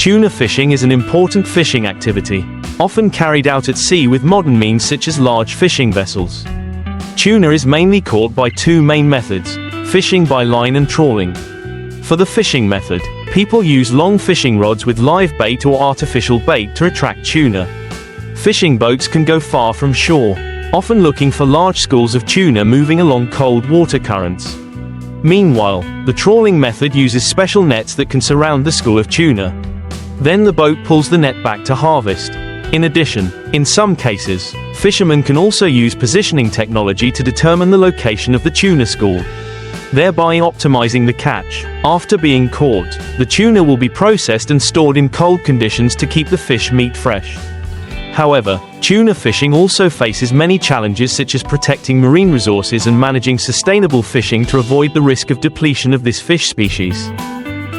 Tuna fishing is an important fishing activity, often carried out at sea with modern means such as large fishing vessels. Tuna is mainly caught by two main methods: fishing by line and trawling. For the fishing method, people use long fishing rods with live bait or artificial bait to attract tuna. Fishing boats can go far from shore, often looking for large schools of tuna moving along cold water currents. Meanwhile, the trawling method uses special nets that can surround the school of tuna. Then the boat pulls the net back to harvest. In addition, in some cases, fishermen can also use positioning technology to determine the location of the tuna school, thereby optimizing the catch. After being caught, the tuna will be processed and stored in cold conditions to keep the fish meat fresh. However, tuna fishing also faces many challenges such as protecting marine resources and managing sustainable fishing to avoid the risk of depletion of this fish species.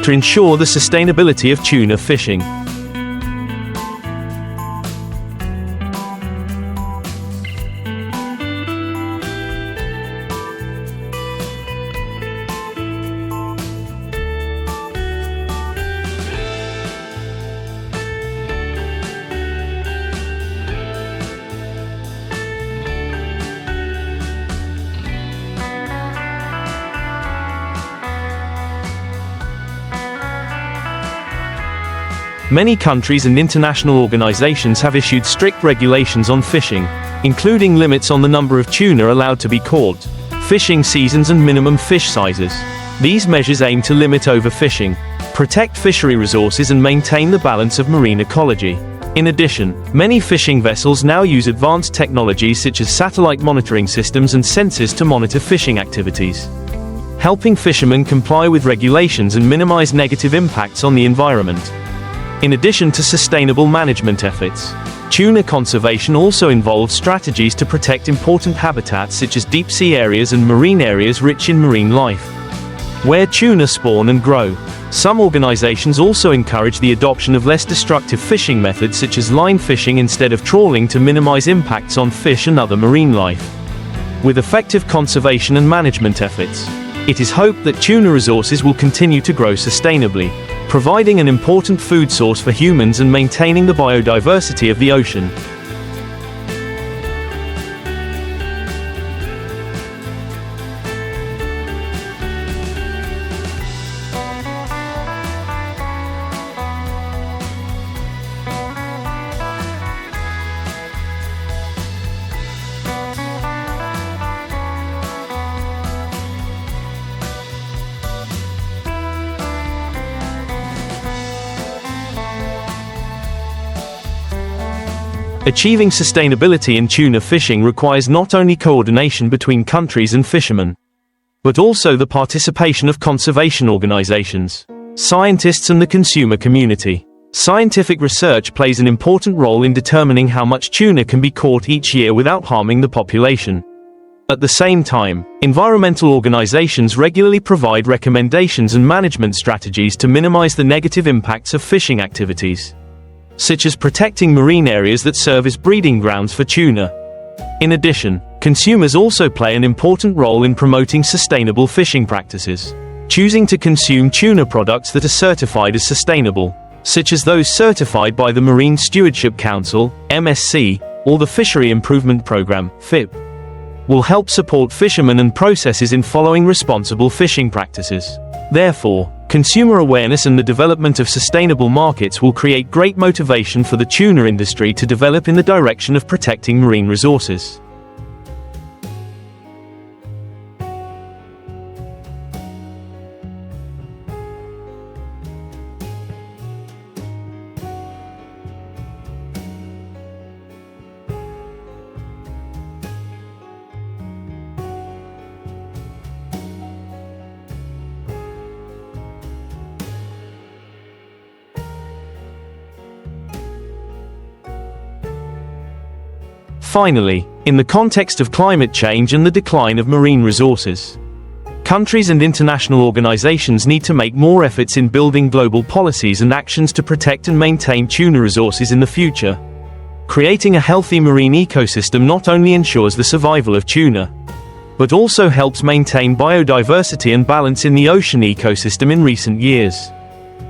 To ensure the sustainability of tuna fishing, many countries and international organizations have issued strict regulations on fishing, including limits on the number of tuna allowed to be caught, fishing seasons and minimum fish sizes. These measures aim to limit overfishing, protect fishery resources and maintain the balance of marine ecology. In addition, many fishing vessels now use advanced technologies such as satellite monitoring systems and sensors to monitor fishing activities, helping fishermen comply with regulations and minimize negative impacts on the environment. In addition to sustainable management efforts, tuna conservation also involves strategies to protect important habitats such as deep-sea areas and marine areas rich in marine life, where tuna spawn and grow. Some organizations also encourage the adoption of less destructive fishing methods such as line fishing instead of trawling to minimize impacts on fish and other marine life. With effective conservation and management efforts, it is hoped that tuna resources will continue to grow sustainably, providing an important food source for humans and maintaining the biodiversity of the ocean. Achieving sustainability in tuna fishing requires not only coordination between countries and fishermen, but also the participation of conservation organizations, scientists and the consumer community. Scientific research plays an important role in determining how much tuna can be caught each year without harming the population. At the same time, environmental organizations regularly provide recommendations and management strategies to minimize the negative impacts of fishing activities, such as protecting marine areas that serve as breeding grounds for tuna. In addition, consumers also play an important role in promoting sustainable fishing practices, choosing to consume tuna products that are certified as sustainable, such as those certified by the Marine Stewardship Council, MSC, or the Fishery Improvement Program, FIP, will help support fishermen and processes in following responsible fishing practices. Therefore, consumer awareness and the development of sustainable markets will create great motivation for the tuna industry to develop in the direction of protecting marine resources. Finally, in the context of climate change and the decline of marine resources, countries and international organizations need to make more efforts in building global policies and actions to protect and maintain tuna resources in the future. Creating a healthy marine ecosystem not only ensures the survival of tuna, but also helps maintain biodiversity and balance in the ocean ecosystem in recent years.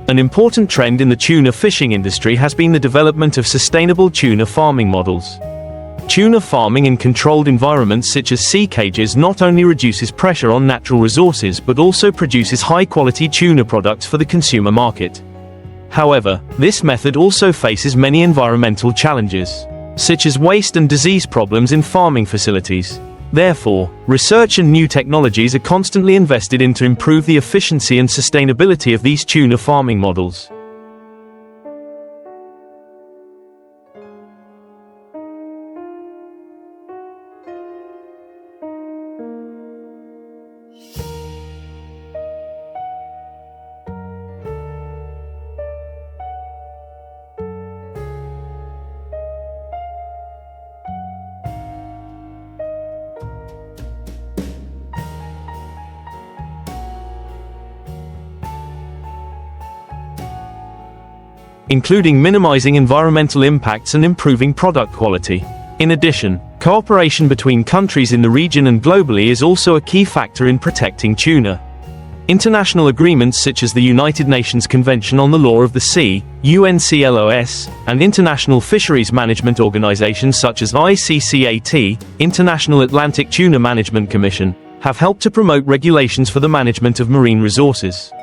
An important trend in the tuna fishing industry has been the development of sustainable tuna farming models. Tuna farming in controlled environments such as sea cages not only reduces pressure on natural resources but also produces high-quality tuna products for the consumer market. However, this method also faces many environmental challenges, such as waste and disease problems in farming facilities. Therefore, research and new technologies are constantly invested in to improve the efficiency and sustainability of these tuna farming models. Including minimizing environmental impacts and improving product quality. In addition, cooperation between countries in the region and globally is also a key factor in protecting tuna. International agreements such as the United Nations Convention on the Law of the Sea, UNCLOS, and international fisheries management organizations such as ICCAT, International Atlantic Tuna Management Commission, have helped to promote regulations for the management of marine resources.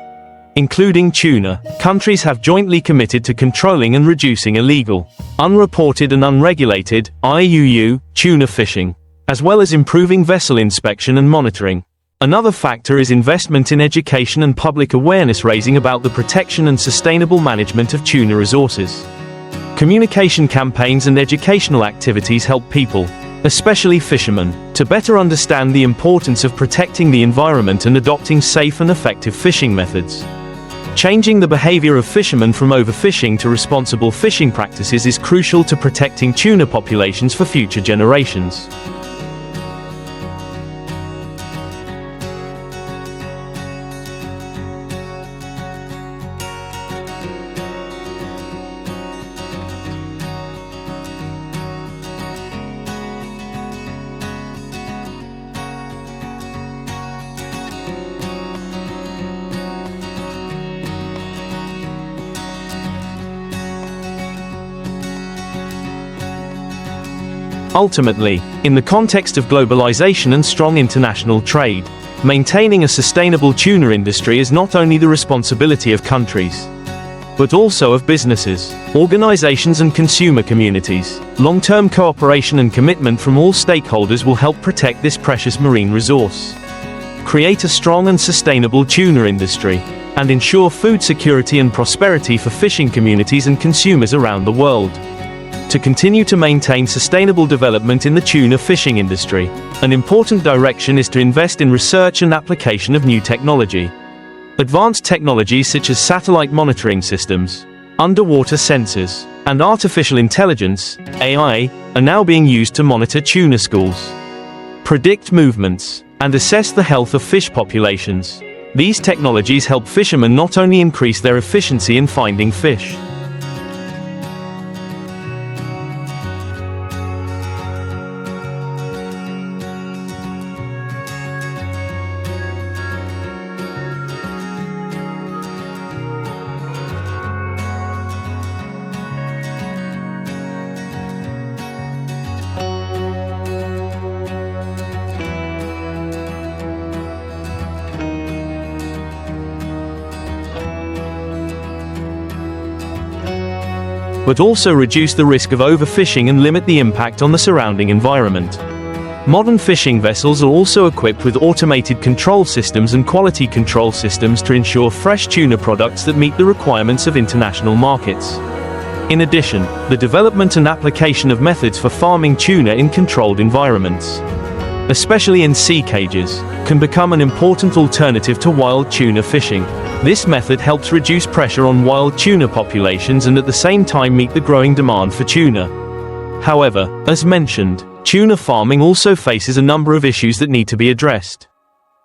Including tuna, countries have jointly committed to controlling and reducing illegal, unreported and unregulated (IUU) tuna fishing, as well as improving vessel inspection and monitoring. Another factor is investment in education and public awareness raising about the protection and sustainable management of tuna resources. Communication campaigns and educational activities help people, especially fishermen, to better understand the importance of protecting the environment and adopting safe and effective fishing methods. Changing the behavior of fishermen from overfishing to responsible fishing practices is crucial to protecting tuna populations for future generations. Ultimately, in the context of globalization and strong international trade, maintaining a sustainable tuna industry is not only the responsibility of countries, but also of businesses, organizations and consumer communities. Long-term cooperation and commitment from all stakeholders will help protect this precious marine resource, create a strong and sustainable tuna industry, and ensure food security and prosperity for fishing communities and consumers around the world. To continue to maintain sustainable development in the tuna fishing industry, an important direction is to invest in research and application of new technology. Advanced technologies such as satellite monitoring systems, underwater sensors, and artificial intelligence (AI) are now being used to monitor tuna schools, predict movements, and assess the health of fish populations. These technologies help fishermen not only increase their efficiency in finding fish, but also reduce the risk of overfishing and limit the impact on the surrounding environment. Modern fishing vessels are also equipped with automated control systems and quality control systems to ensure fresh tuna products that meet the requirements of international markets. In addition, the development and application of methods for farming tuna in controlled environments, especially in sea cages, can become an important alternative to wild tuna fishing. This method helps reduce pressure on wild tuna populations and at the same time meet the growing demand for tuna. However, as mentioned, tuna farming also faces a number of issues that need to be addressed,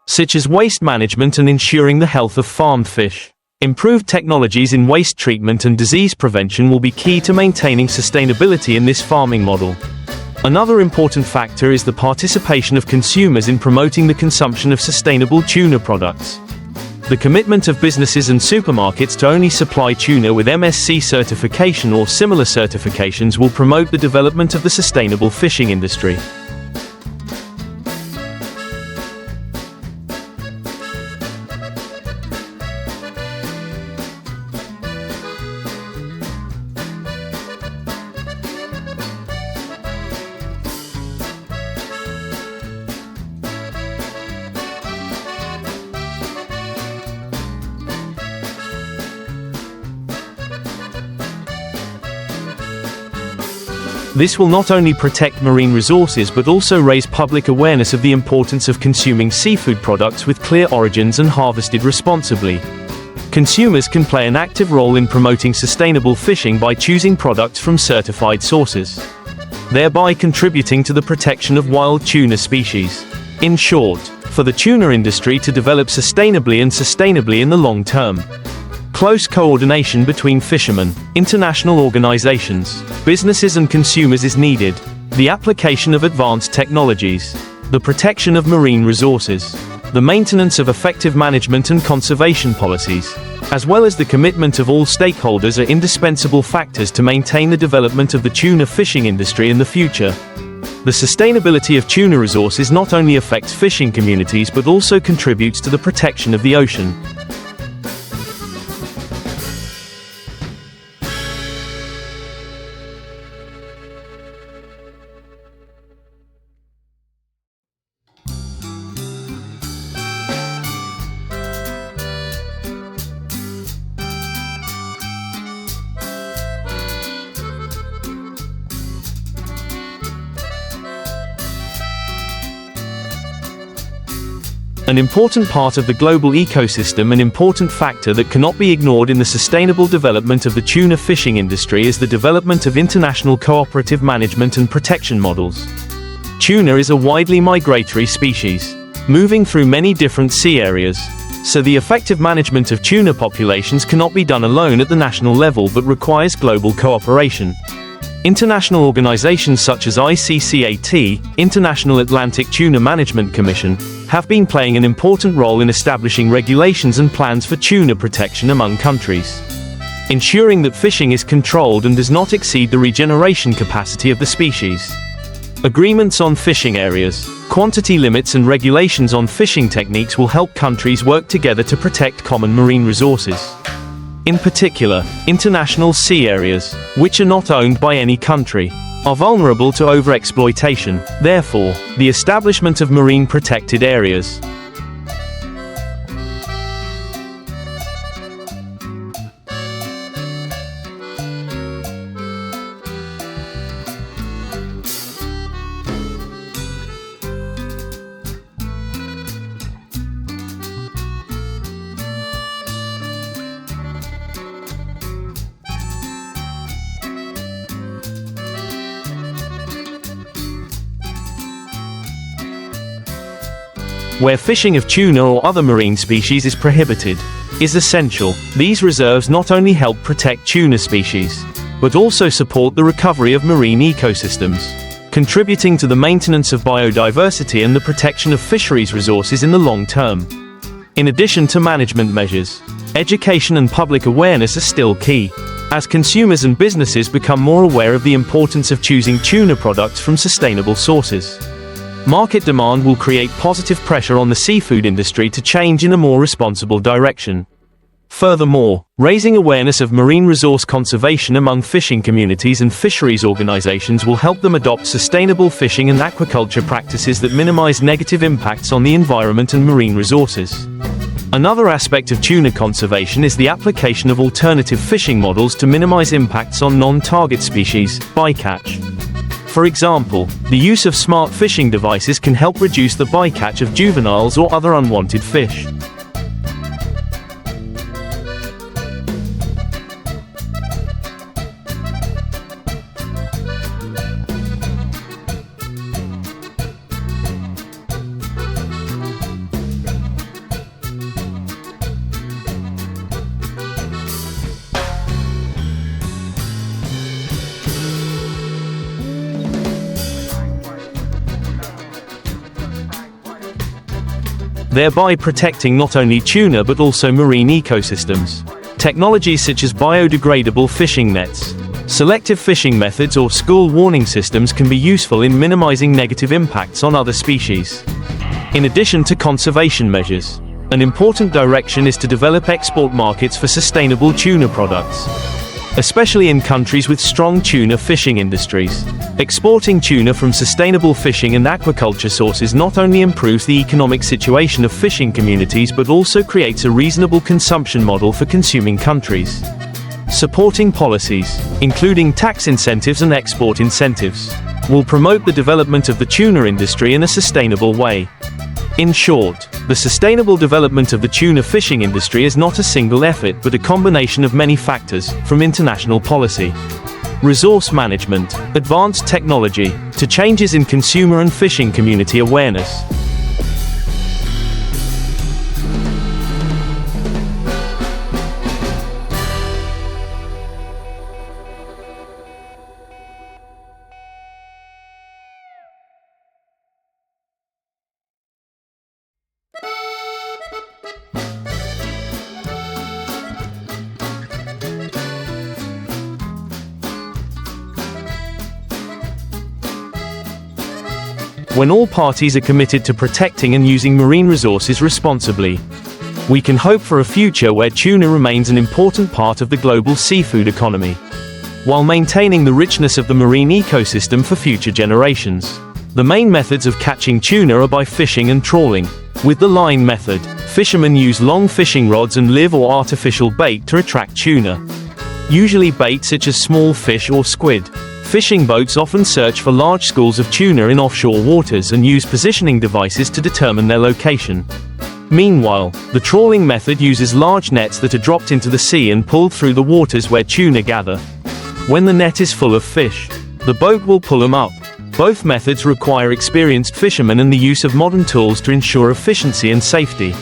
such as waste management and ensuring the health of farmed fish. Improved technologies in waste treatment and disease prevention will be key to maintaining sustainability in this farming model. Another important factor is the participation of consumers in promoting the consumption of sustainable tuna products. The commitment of businesses and supermarkets to only supply tuna with MSC certification or similar certifications will promote the development of the sustainable fishing industry. This will not only protect marine resources but also raise public awareness of the importance of consuming seafood products with clear origins and harvested responsibly. Consumers can play an active role in promoting sustainable fishing by choosing products from certified sources, thereby contributing to the protection of wild tuna species. In short, for the tuna industry to develop sustainably in the long term, close coordination between fishermen, international organizations, businesses and consumers is needed. The application of advanced technologies, the protection of marine resources, the maintenance of effective management and conservation policies, as well as the commitment of all stakeholders are indispensable factors to maintain the development of the tuna fishing industry in the future. The sustainability of tuna resources not only affects fishing communities but also contributes to the protection of the ocean. An important part of the global ecosystem, an important factor that cannot be ignored in the sustainable development of the tuna fishing industry is the development of international cooperative management and protection models. Tuna is a widely migratory species, moving through many different sea areas, so the effective management of tuna populations cannot be done alone at the national level but requires global cooperation. International organizations such as ICCAT, International Atlantic Tuna Management Commission, have been playing an important role in establishing regulations and plans for tuna protection among countries, ensuring that fishing is controlled and does not exceed the regeneration capacity of the species. Agreements on fishing areas, quantity limits and regulations on fishing techniques will help countries work together to protect common marine resources. In particular, international sea areas, which are not owned by any country, are vulnerable to overexploitation. Therefore, the establishment of marine protected areas, where fishing of tuna or other marine species is prohibited, is essential. These reserves not only help protect tuna species, but also support the recovery of marine ecosystems, contributing to the maintenance of biodiversity and the protection of fisheries resources in the long term. In addition to management measures, education and public awareness are still key, as consumers and businesses become more aware of the importance of choosing tuna products from sustainable sources. Market demand will create positive pressure on the seafood industry to change in a more responsible direction. Furthermore, raising awareness of marine resource conservation among fishing communities and fisheries organizations will help them adopt sustainable fishing and aquaculture practices that minimize negative impacts on the environment and marine resources. Another aspect of tuna conservation is the application of alternative fishing models to minimize impacts on non-target species, bycatch. For example, the use of smart fishing devices can help reduce the bycatch of juveniles or other unwanted fish. thereby protecting not only tuna but also marine ecosystems. Technologies such as biodegradable fishing nets, selective fishing methods or school warning systems can be useful in minimizing negative impacts on other species. In addition to conservation measures, an important direction is to develop export markets for sustainable tuna products, especially in countries with strong tuna fishing industries. Exporting tuna from sustainable fishing and aquaculture sources not only improves the economic situation of fishing communities but also creates a reasonable consumption model for consuming countries. Supporting policies, including tax incentives and export incentives, will promote the development of the tuna industry in a sustainable way. In short, the sustainable development of the tuna fishing industry is not a single effort but a combination of many factors, from international policy, resource management, advanced technology, to changes in consumer and fishing community awareness. When all parties are committed to protecting and using marine resources responsibly, we can hope for a future where tuna remains an important part of the global seafood economy, while maintaining the richness of the marine ecosystem for future generations. The main methods of catching tuna are by fishing and trawling. With the line method, fishermen use long fishing rods and live or artificial bait to attract tuna, usually bait such as small fish or squid. Fishing boats often search for large schools of tuna in offshore waters and use positioning devices to determine their location. Meanwhile, the trawling method uses large nets that are dropped into the sea and pulled through the waters where tuna gather. When the net is full of fish, the boat will pull them up. Both methods require experienced fishermen and the use of modern tools to ensure efficiency and safety.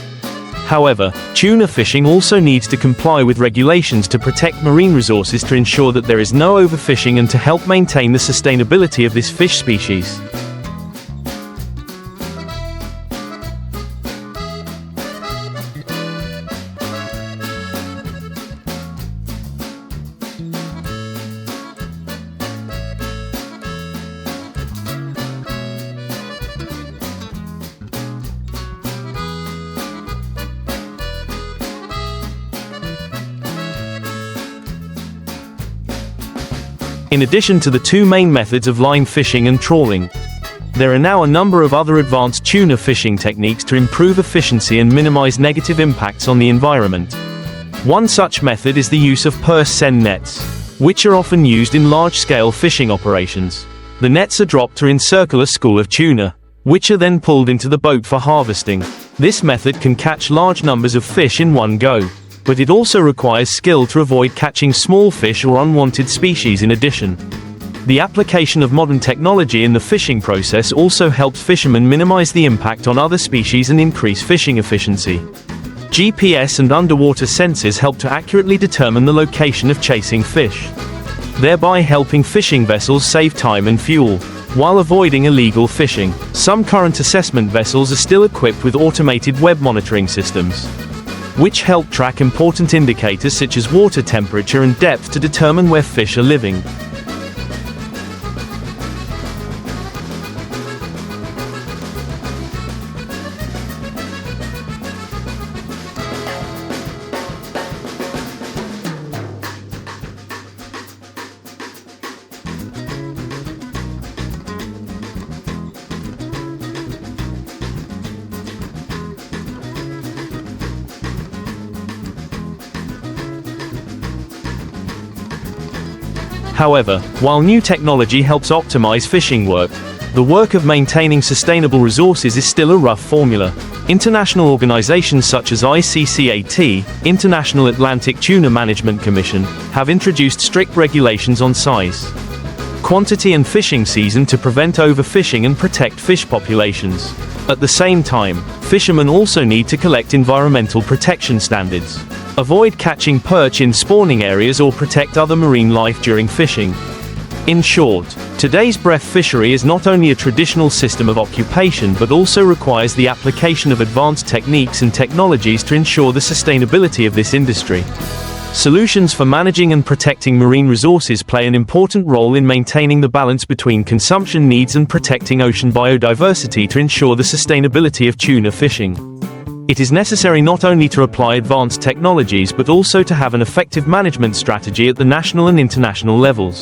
However, tuna fishing also needs to comply with regulations to protect marine resources to ensure that there is no overfishing and to help maintain the sustainability of this fish species. In addition to the two main methods of line fishing and trawling, there are now a number of other advanced tuna fishing techniques to improve efficiency and minimize negative impacts on the environment. One such method is the use of purse seine nets, which are often used in large-scale fishing operations. The nets are dropped to encircle a school of tuna, which are then pulled into the boat for harvesting. This method can catch large numbers of fish in one go, but it also requires skill to avoid catching small fish or unwanted species in addition. The application of modern technology in the fishing process also helps fishermen minimize the impact on other species and increase fishing efficiency. GPS and underwater sensors help to accurately determine the location of chasing fish, thereby helping fishing vessels save time and fuel, while avoiding illegal fishing. Some current assessment vessels are still equipped with automated web monitoring systems, which help track important indicators such as water temperature and depth to determine where fish are living. However, while new technology helps optimize fishing work, the work of maintaining sustainable resources is still a rough formula. International organizations such as ICCAT, International Atlantic Tuna Management Commission, have introduced strict regulations on size, quantity and fishing season to prevent overfishing and protect fish populations. At the same time, fishermen also need to collect environmental protection standards, avoid catching perch in spawning areas or protect other marine life during fishing. In short, Today's breath fishery is not only a traditional system of occupation but also requires the application of advanced techniques and technologies to ensure the sustainability of this industry. Solutions for managing and protecting marine resources play an important role in maintaining the balance between consumption needs and protecting ocean biodiversity to ensure the sustainability of tuna fishing. It is necessary not only to apply advanced technologies but also to have an effective management strategy at the national and international levels.